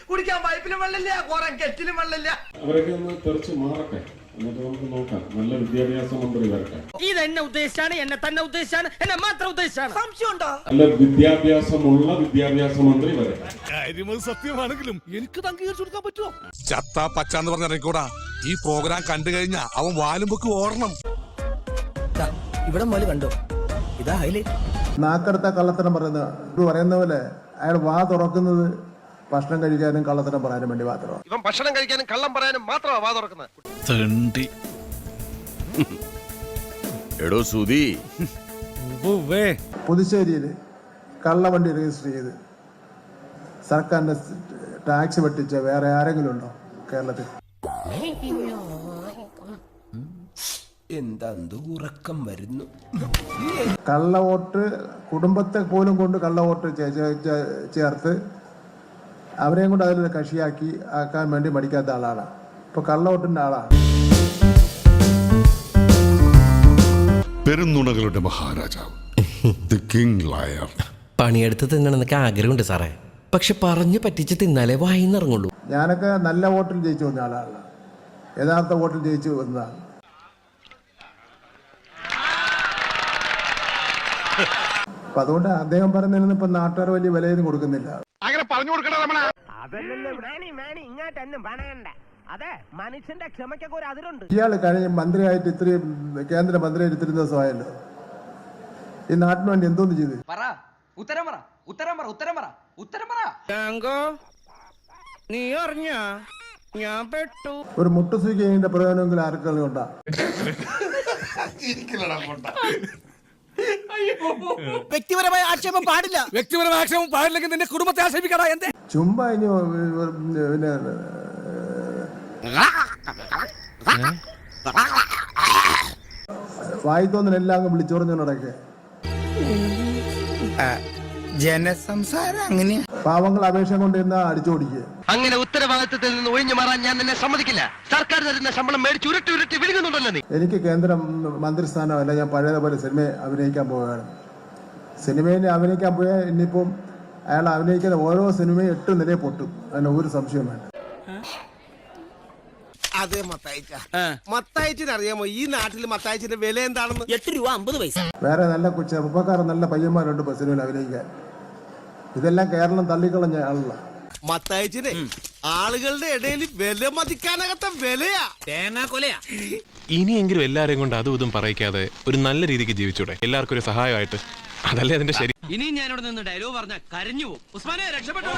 കുടിക്കാൻ പൈപ്പിലും വെള്ളമില്ല, കുറെ കെറ്റിലും വെള്ളമില്ല. അവരൊക്കെ ഒന്ന് തെറിച്ച് മാറട്ടെ, എന്നിട്ട് നമുക്ക് നോക്കാം. നല്ല വിദ്യാഭ്യാസ മന്ത്രി വരട്ടെ. ഇത് എന്നെ ഉദ്ദേശിച്ചാണ്, എന്നെ തന്നെ ഉദ്ദേശിച്ചാണ്, എന്നെ മാത്രം ഉദ്ദേശിച്ചാണ്. സംശയമുണ്ടോ? നല്ല വിദ്യാഭ്യാസമുള്ള വിദ്യാഭ്യാസ മന്ത്രി വരട്ടെ. കാര്യമത് സത്യമാണെങ്കിലും എനിക്ക് അംഗീകരിച്ചു കൊടുക്കാൻ പറ്റുമോ? ചത്ത പച്ചാന്ന് പറഞ്ഞിറങ്ങിക്കൂടാ. ഈ പ്രോഗ്രാം കണ്ടു കഴിഞ്ഞാ അവൻ വാലുമ്പൊക്ക് ഓടണം. ഇവിടെ മോല് കണ്ടോ, ഇതാ ഹൈലൈറ്റ്. നാക്കെടുത്ത കള്ളത്തരം പറയുന്ന പോലെ അയാൾ വാ തുറക്കുന്നത് ഭക്ഷണം കഴിക്കാനും കള്ളത്തരം പറയാനും വേണ്ടി മാത്രമാണ്. ഇവൻ ഭക്ഷണം കഴിക്കാനും കള്ളം പറയാനും മാത്രമാണ് വാ തുറക്കുന്നത്. എടോ സുധി, പുതുശ്ശേരിയിൽ കള്ളവണ്ടി രജിസ്റ്റർ ചെയ്ത് സർക്കാരിന്റെ ടാക്സ് വെട്ടിച്ച വേറെ ആരെങ്കിലും ഉണ്ടോ കേരളത്തിൽ? എന്താ ഉറക്കം വരുന്നു. കള്ളവോട്ട് കുടുംബത്തെ പോലും കൊണ്ട് കള്ളവോട്ട് ചേർത്ത് അവരെയും കൊണ്ട് അതിലൊരു കക്ഷിയാക്കി ആക്കാൻ വേണ്ടി മടിക്കാത്ത ആളാണ് ഇപ്പൊ കള്ളവോട്ടിന്റെ ആളാണ്. പെരുന്നുണകളുടെ മഹാരാജാവ്, ദി കിങ് ലയർ. പണിയെടുത്ത് തിന്നണമെന്നൊക്കെ ആഗ്രഹമുണ്ട് സാറേ, പക്ഷെ പറഞ്ഞു പറ്റിച്ച് തിന്നാലേ വായിന്നിറങ്ങുള്ളൂ. ഞാനൊക്കെ നല്ല വോട്ടിൽ ജയിച്ചു വന്ന ആളാണ്, യഥാർത്ഥ വോട്ടിൽ ജയിച്ചു വന്നതാണ്. അപ്പൊ അതുകൊണ്ട് അദ്ദേഹം പറഞ്ഞതിന് ഇപ്പൊ നാട്ടുകാർ വലിയ വിലയൊന്നും കൊടുക്കുന്നില്ല. അങ്ങനെ പറഞ്ഞു കൊടുക്കണ നമ്മളെ മനുഷ്യന്റെ ക്ഷമയ്ക്കൊക്കെ ഒരു അതിരുണ്ട്. ഇയാൾ കഴിഞ്ഞ മന്ത്രിയായിട്ട് ഇത്രയും കേന്ദ്ര മന്ത്രിയായിട്ട് ഇത്രയും ദിവസമായല്ലോ, ഈ നാട്ടിന് വേണ്ടി എന്തോന്ന് ചെയ്ത്? നീ അറിഞ്ഞ ഞാൻ പെട്ടു. ഒരു മുട്ടുസൂക്കിന്റെ പ്രയോജനമെങ്കിലും ആർക്കെങ്കിലും ഉണ്ടാ? വ്യക്തിപരമായ ആക്ഷേപം പാടില്ല. വ്യക്തിപരമായ ആക്ഷേപം പാടില്ലെങ്കിൽ നിന്റെ കുടുംബത്തെ ആക്ഷേപിക്കടാ. എന്തേ ചുമ്മാ ഇനി പിന്നെ വായിത്തോന്നിനെല്ലാം അങ്ങ് വിളിച്ചോറിഞ്ഞോടൊക്കെ ജനസംസാരം അങ്ങനെ പാവങ്ങൾ അപേക്ഷ കൊണ്ടിരുന്ന അടിച്ചോടിക്കുക. അങ്ങനെ ഉത്തരവാദിത്തത്തിൽ നിന്ന് ഒഴിഞ്ഞു മാറാൻ ഞാൻ നിന്നെ സമ്മതിക്കില്ല. സർക്കാർ തരുന്ന ശമ്പളം മേടിച്ച് ഉരുട്ടി വിഴുങ്ങുന്നുണ്ടല്ലോ നീ. എനിക്ക് കേന്ദ്ര മന്ത്രിസ്ഥാനമല്ല, ഞാൻ പഴയതുപോലെ സിനിമ അഭിനയിക്കാൻ പോവുകയാണ്. സിനിമയിൽ അഭിനയിക്കാൻ പോയാൽ ഇനിയിപ്പം അയാൾ അഭിനയിക്കുന്ന ഓരോ സിനിമയും 8 നിലയെ പൊട്ടും, അതിന് ഒരു സംശയം വേണ്ട. അതെ മത്തായിച്ചിന് അറിയാമോ ഈ നാട്ടിൽ മത്തായിച്ചിന്റെ വില എന്താണെന്ന്? 8 രൂപ 50 പൈസ. വേറെ നല്ല ചെറുപ്പക്കാർ നല്ല പയ്യന്മാരുണ്ട് ഇപ്പൊ സിനിമയിൽ അഭിനയിക്കാൻ. ഇതെല്ലാം കേരളം തള്ളിക്കളഞ്ഞ ആളല്ല. മത്തായിച്ചിനെ ആളുകളുടെ ഇടയിൽ വില മതിക്കാനകത്ത വിലയാ, കൊലയാ. ഇനിയെങ്കിലും എല്ലാരെയും കൊണ്ട് അതും ഇതും പറയിക്കാതെ ഒരു നല്ല രീതിക്ക് ജീവിച്ചൂടെ, എല്ലാവർക്കും ഒരു സഹായമായിട്ട്. അതല്ലേ അതിന്റെ ശരി. ഇനി ഞാനിവിടെ നിന്ന് ഡയലോഗ് പറഞ്ഞ കരഞ്ഞു പോകും. ഉസ്മാനെ രക്ഷപ്പെട്ടോ.